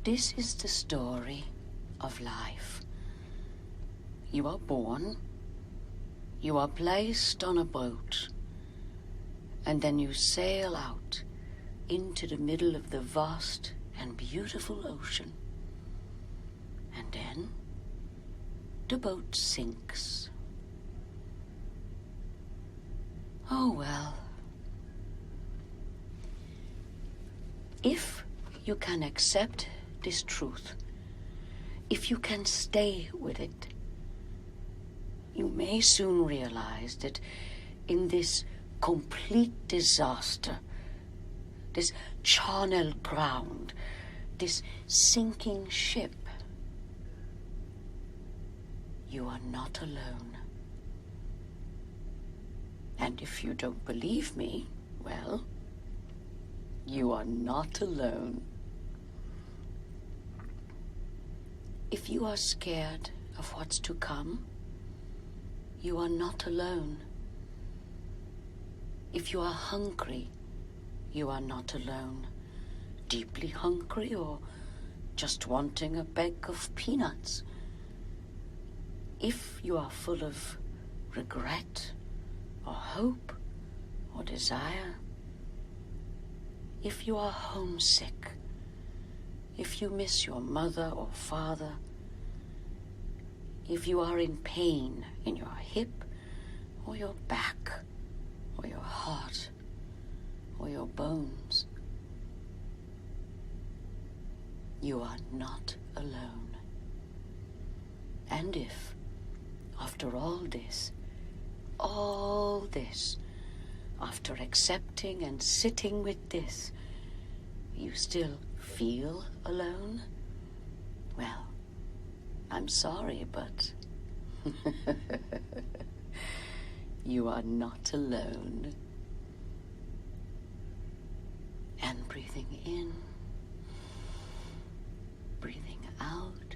This is the story of life. You are born, you are placed on a boat, and then you sail out into the middle of the vast and beautiful ocean. And then the boat sinks. Oh well. If you can accept this truth, if you can stay with it, you may soon realize that in this complete disaster, this charnel ground, this sinking ship, you are not alone. And if you don't believe me, well, you are not alone. If you are scared of what's to come, you are not alone. If you are hungry, you are not alone. Deeply hungry or just wanting a bag of peanuts. If you are full of regret or hope or desire, if you are homesick, if you miss your mother or father, if you are in pain in your hip or your back or your heart or your bones, you are not alone. And if, after all this, after accepting and sitting with this, you still feel alone, well, I'm sorry, but you are not alone. And breathing in, breathing out,